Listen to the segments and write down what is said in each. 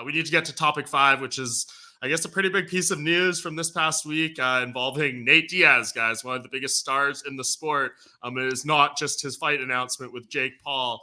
We need to get to topic 5, which is, I guess, a pretty big piece of news from this past week involving Nate Diaz, guys, one of the biggest stars in the sport. It is not just his fight announcement with Jake Paul.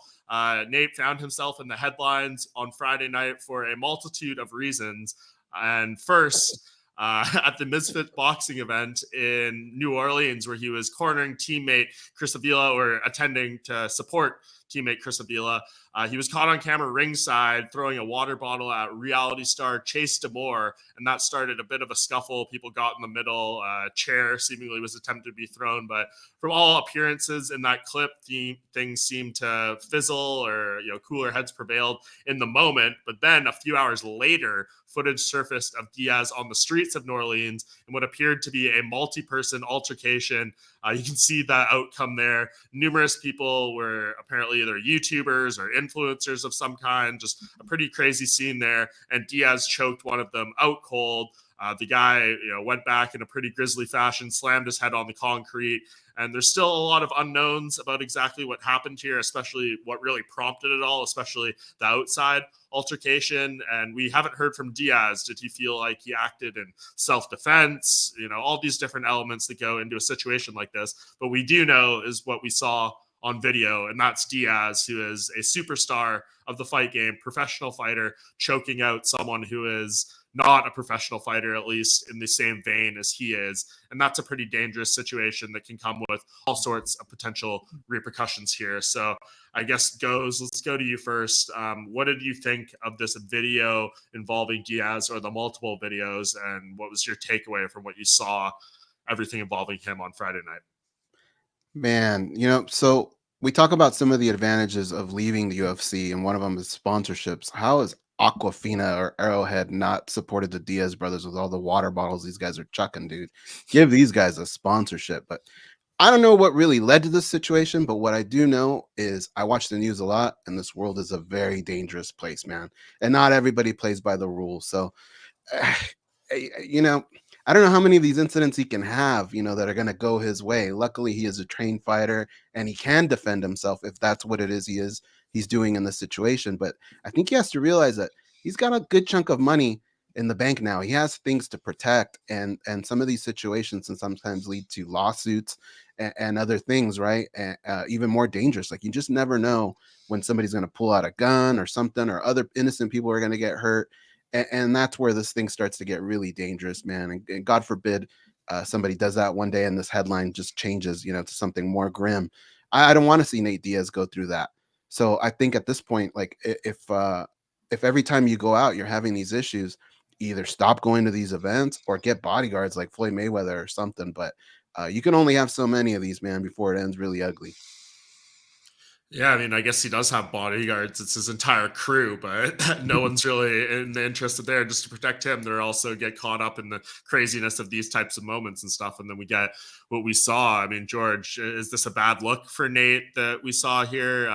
Nate found himself in the headlines on Friday night for a multitude of reasons. And first, at the Misfits boxing event in New Orleans, where he was cornering teammate Chris Avila, or attending to support teammate Chris Avila. He was caught on camera ringside throwing a water bottle at reality star Chase Damore, and that started a bit of a scuffle. People got in the middle. A chair seemingly was attempted to be thrown, but from all appearances in that clip, things seemed to fizzle, or cooler heads prevailed in the moment. But then a few hours later, footage surfaced of Diaz on the streets of New Orleans in what appeared to be a multi-person altercation. You can see the outcome there. Numerous people were apparently either YouTubers or influencers of some kind. Just a pretty crazy scene there. And Diaz choked one of them out cold. The guy, went back in a pretty grisly fashion, slammed his head on the concrete. And there's still a lot of unknowns about exactly what happened here, especially what really prompted it all, especially the outside altercation. And we haven't heard from Diaz. Did he feel like he acted in self-defense? All these different elements that go into a situation like this. But we do know is what we saw on video, and that's Diaz, who is a superstar of the fight game, professional fighter, choking out someone who is not a professional fighter, at least in the same vein as he is. And that's a pretty dangerous situation that can come with all sorts of potential repercussions here. So I guess let's go to you first. What did you think of this video involving Diaz, or the multiple videos, and what was your takeaway from what you saw, everything involving him on Friday night? Man, so we talk about some of the advantages of leaving the UFC, and one of them is sponsorships. How is Aquafina or Arrowhead not supported the Diaz brothers with all the water bottles these guys are chucking, dude? Give these guys a sponsorship. But I don't know what really led to this situation, but what I do know is I watch the news a lot, and this world is a very dangerous place, man. And not everybody plays by the rules. So, I don't know how many of these incidents he can have, that are going to go his way. Luckily, he is a trained fighter, and he can defend himself if that's what it is he's doing in this situation. But I think he has to realize that he's got a good chunk of money in the bank now. He has things to protect, and some of these situations can sometimes lead to lawsuits and other things, right? And even more dangerous. Like, you just never know when somebody's going to pull out a gun or something, or other innocent people are going to get hurt. And that's where this thing starts to get really dangerous, man. And God forbid somebody does that one day and this headline just changes, to something more grim. I don't want to see Nate Diaz go through that. So I think at this point, like, if every time you go out, you're having these issues, either stop going to these events or get bodyguards like Floyd Mayweather or something. But you can only have so many of these, man, before it ends really ugly. Yeah, I mean, I guess he does have bodyguards. It's his entire crew, but no one's really in the interested there just to protect him. They're also get caught up in the craziness of these types of moments and stuff. And then we get what we saw. I mean, George, is this a bad look for Nate that we saw here?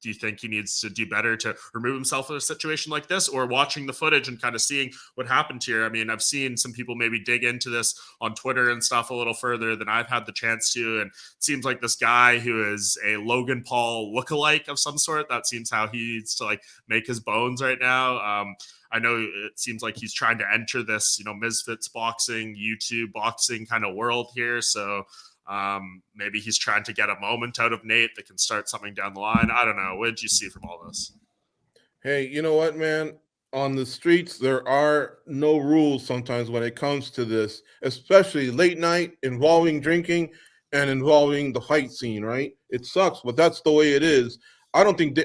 Do you think he needs to do better to remove himself from a situation like this, or watching the footage and kind of seeing what happened here? I mean, I've seen some people maybe dig into this on Twitter and stuff a little further than I've had the chance to. And it seems like this guy who is a Logan Paul lookalike of some sort, that seems how he needs to make his bones right now. I know it seems like he's trying to enter this, Misfits boxing, YouTube boxing kind of world here. So maybe he's trying to get a moment out of Nate that can start something down the line. I don't know. What did you see from all this? Hey, you know what, man? On the streets, there are no rules sometimes when it comes to this, especially late night involving drinking and involving the fight scene, right? It sucks, but that's the way it is. I think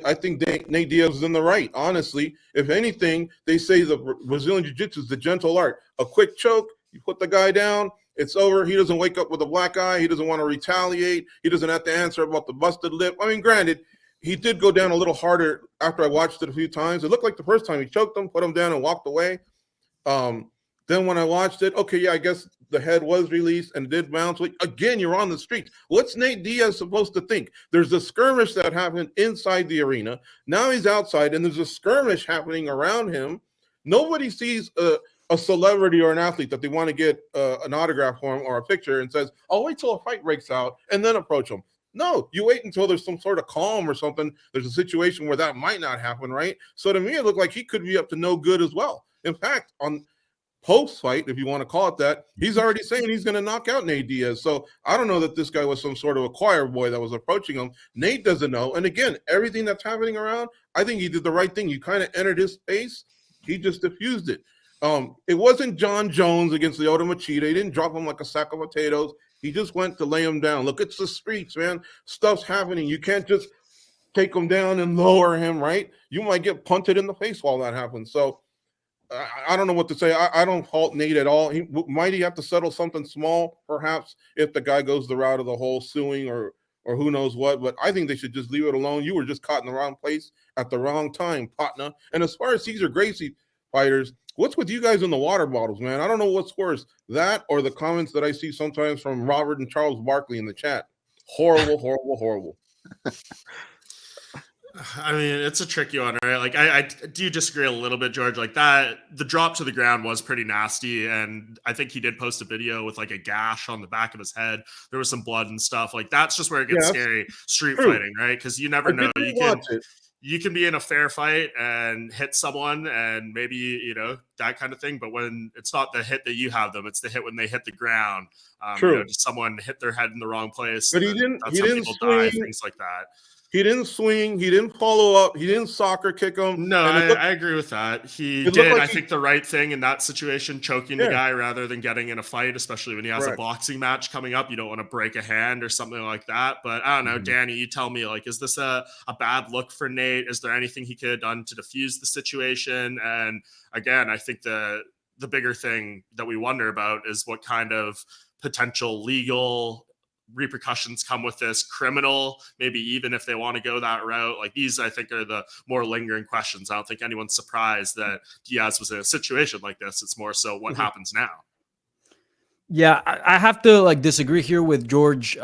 Nate Diaz is in the right, honestly. If anything, they say the Brazilian Jiu-Jitsu is the gentle art. A quick choke, you put the guy down, it's over. He doesn't wake up with a black eye. He doesn't want to retaliate. He doesn't have to answer about the busted lip. I mean, granted, he did go down a little harder after I watched it a few times. It looked like the first time he choked him, put him down, and walked away. Then when I watched it, okay, yeah, I guess the head was released and did bounce. Again, you're on the streets. What's Nate Diaz supposed to think? There's a skirmish that happened inside the arena. Now he's outside, and there's a skirmish happening around him. Nobody sees a celebrity or an athlete that they want to get an autograph for him or a picture and says, I'll wait till a fight breaks out and then approach him. No, you wait until there's some sort of calm or something. There's a situation where that might not happen, right? So to me, it looked like he could be up to no good as well. In fact, on post-fight, if you want to call it that, he's already saying he's going to knock out Nate Diaz. So I don't know that this guy was some sort of a choir boy that was approaching him. Nate doesn't know. And again, everything that's happening around, I think he did the right thing. You kind of entered his space. He just diffused it. It wasn't John Jones against Lyoto Machida. He didn't drop him like a sack of potatoes. He just went to lay him down. Look, it's the streets, man. Stuff's happening. You can't just take him down and lower him, right? You might get punted in the face while that happens. So I don't know what to say. I don't fault Nate at all. Might he have to settle something small, perhaps, if the guy goes the route of the whole suing or who knows what. But I think they should just leave it alone. You were just caught in the wrong place at the wrong time, partner. And as far as Cesar Gracie fighters, what's with you guys in the water bottles, man? I don't know what's worse, that or the comments that I see sometimes from Robert and Charles Barkley in the chat. Horrible, horrible, horrible. I mean, it's a tricky one, right? Like, I do disagree a little bit, George. Like that, the drop to the ground was pretty nasty, and I think he did post a video with like a gash on the back of his head. There was some blood and stuff. Like that's just where it gets scary. Street fighting, right? Because you never know. You can be in a fair fight and hit someone, and maybe that kind of thing. But when it's not the hit that you have them, it's the hit when they hit the ground. True. Just someone hit their head in the wrong place. But he didn't die, things like that. He didn't swing. He didn't follow up. He didn't soccer kick him. No, I agree with that. He did, like I think, the right thing in that situation, choking the guy rather than getting in a fight, especially when he has a boxing match coming up. You don't want to break a hand or something like that. But I don't know, Danny, you tell me, like, is this a bad look for Nate? Is there anything he could have done to defuse the situation? And again, I think the bigger thing that we wonder about is what kind of potential legal repercussions come with this, criminal, maybe even if they want to go that route. Like these, I think, are the more lingering questions. I don't think anyone's surprised that Diaz was in a situation like this. It's more so what happens now. Yeah, I have to disagree here with George.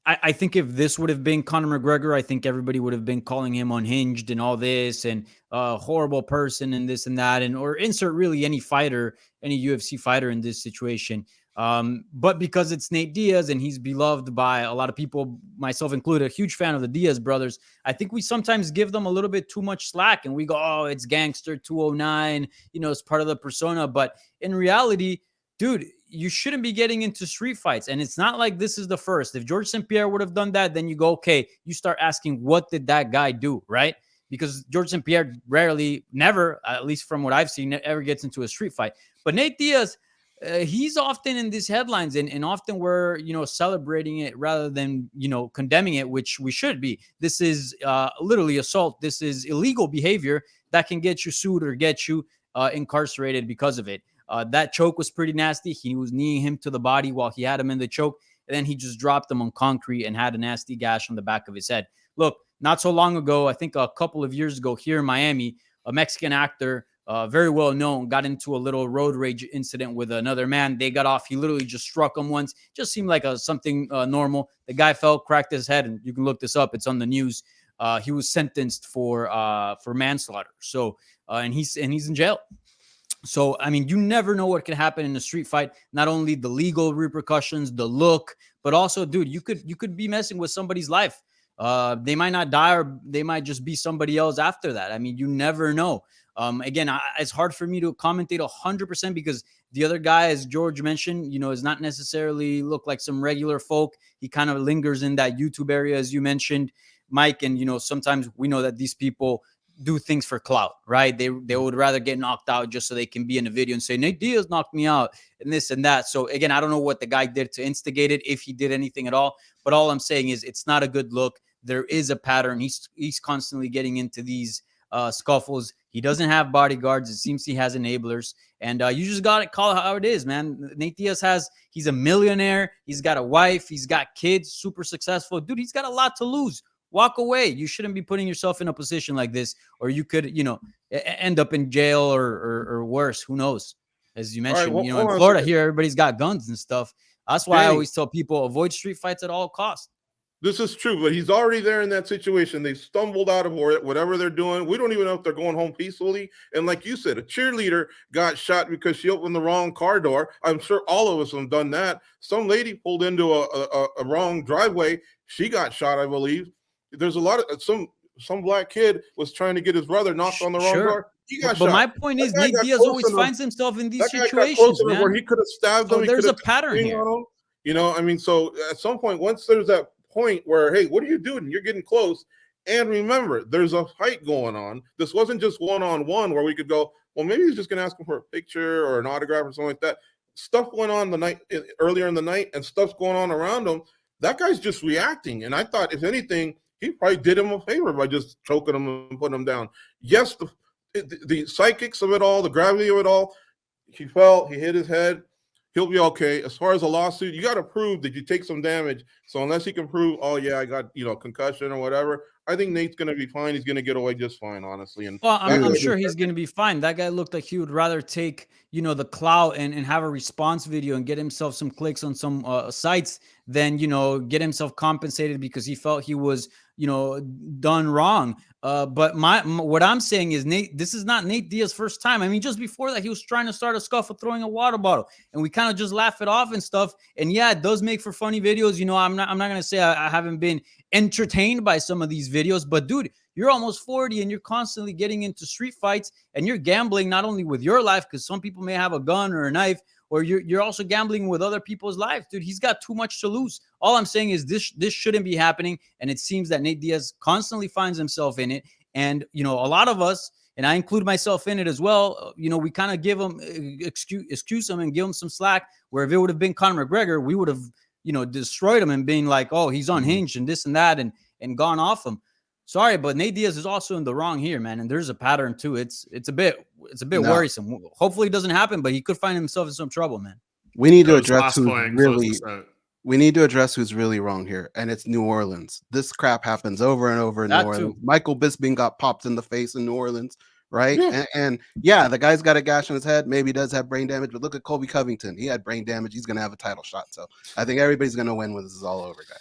I think if this would have been Conor McGregor, I think everybody would have been calling him unhinged and all this and a horrible person and this and that, or insert really any fighter, any UFC fighter in this situation. But because it's Nate Diaz and he's beloved by a lot of people, myself included, a huge fan of the Diaz brothers, I think we sometimes give them a little bit too much slack and we go, oh, it's Gangster 209, it's part of the persona. But in reality, dude, you shouldn't be getting into street fights. And it's not like this is the first. If George St. Pierre would have done that, then you go, okay, you start asking, what did that guy do, right? Because George St. Pierre rarely, never, at least from what I've seen, ever gets into a street fight. But Nate Diaz, he's often in these headlines and often we're, celebrating it rather than, condemning it, which we should be. This is literally assault. This is illegal behavior that can get you sued or get you incarcerated because of it. That choke was pretty nasty. He was kneeing him to the body while he had him in the choke. And then he just dropped him on concrete and had a nasty gash on the back of his head. Look, not so long ago, I think a couple of years ago here in Miami, a Mexican actor, very well known, got into a little road rage incident with another man. They got off. He literally just struck him once. Just seemed like something normal. The guy fell, cracked his head, and you can look this up. It's on the news. He was sentenced for manslaughter. So and he's in jail. So I mean, you never know what can happen in a street fight. Not only the legal repercussions, the look, but also, dude, you could be messing with somebody's life. They might not die, or they might just be somebody else after that. I mean, you never know. Again, it's hard for me to commentate 100% because the other guy, as George mentioned, is not necessarily look like some regular folk. He kind of lingers in that YouTube area, as you mentioned, Mike. And, sometimes we know that these people do things for clout, right? They would rather get knocked out just so they can be in a video and say, Nate Diaz knocked me out and this and that. So again, I don't know what the guy did to instigate it, if he did anything at all, but all I'm saying is it's not a good look. There is a pattern. He's constantly getting into these scuffles. He doesn't have bodyguards. It seems he has enablers. And you just got to call it how it is, man. Nate Diaz he's a millionaire. He's got a wife. He's got kids, super successful. Dude, he's got a lot to lose. Walk away. You shouldn't be putting yourself in a position like this, or you could, end up in jail or worse. Who knows? As you mentioned, in Florida here, everybody's got guns and stuff. That's why I always tell people avoid street fights at all costs. This is true, but he's already there in that situation. They stumbled out of whatever they're doing. We don't even know if they're going home peacefully. And like you said, a cheerleader got shot because she opened the wrong car door. I'm sure all of us have done that. Some lady pulled into a wrong driveway. She got shot, I believe. There's a lot of some black kid was trying to get his brother knocked on the wrong door. He got But shot. my point That is, guy Nate got Diaz close always enough. finds himself in these That guy got situations, close enough where man. he could have stabbed So him. He there's could a have pattern swung here. on him. You know, I mean, so at some point, once there's that point where, hey, what are you doing? You're getting close. And remember, there's a fight going on. This wasn't just one-on-one where we could go, well, maybe he's just going to ask him for a picture or an autograph or something like that. Stuff went on earlier in the night, and stuff's going on around him. That guy's just reacting. And I thought, if anything, he probably did him a favor by just choking him and putting him down. Yes, the psychics of it all, the gravity of it all, he fell, he hit his head. He'll be okay. As far as a lawsuit, you got to prove that you take some damage. So unless he can prove, oh yeah, I got concussion or whatever, I think Nate's going to be fine. He's going to get away just fine, honestly. And well, I'm sure he's going to be fine. That guy looked like he would rather take the clout and have a response video and get himself some clicks on some sites than get himself compensated because he felt he was done wrong. But what I'm saying is, Nate, this is not Nate Diaz's first time. I mean, just before that, he was trying to start a scuffle throwing a water bottle, and we kind of just laugh it off and stuff. And yeah, it does make for funny videos. I'm not gonna say I haven't been entertained by some of these videos, but dude, you're almost 40 and you're constantly getting into street fights and you're gambling not only with your life, because some people may have a gun or a knife, or you're also gambling with other people's lives. Dude, he's got too much to lose. All I'm saying is this shouldn't be happening. And it seems that Nate Diaz constantly finds himself in it. And, a lot of us, and I include myself in it as well, we kind of give him, excuse him and give him some slack, where if it would have been Conor McGregor, we would have, destroyed him and being like, oh, he's unhinged and this and that and gone off him. Sorry, but Nate Diaz is also in the wrong here, man. And there's a pattern too. It's a bit worrisome. Hopefully it doesn't happen, but he could find himself in some trouble, man. We need to address we need to address who's really wrong here, and it's New Orleans. This crap happens over and over in New Orleans. Michael Bisping got popped in the face in New Orleans, right? Yeah. And yeah, the guy's got a gash on his head. Maybe he does have brain damage, but look at Colby Covington. He had brain damage. He's going to have a title shot. So I think everybody's going to win when this is all over, guys.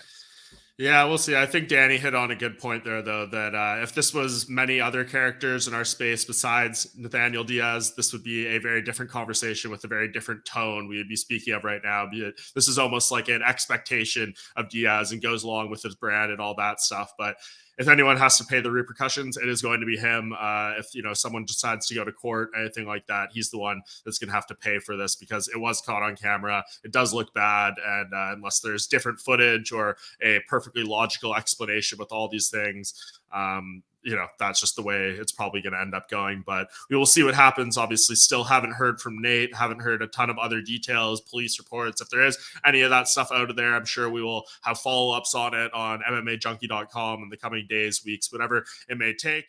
Yeah, we'll see. I think Danny hit on a good point there, though, that if this was many other characters in our space besides Nathaniel Diaz, this would be a very different conversation with a very different tone we would be speaking of right now. This is almost like an expectation of Diaz and goes along with his brand and all that stuff. But if anyone has to pay the repercussions, it is going to be him. If someone decides to go to court, anything like that, he's the one that's going to have to pay for this because it was caught on camera. It does look bad, and unless there's different footage or a perfectly logical explanation with all these things, that's just the way it's probably going to end up going. But we will see what happens. Obviously, still haven't heard from Nate, haven't heard a ton of other details, police reports. If there is any of that stuff out of there, I'm sure we will have follow-ups on it on MMAJunkie.com in the coming days, weeks, whatever it may take.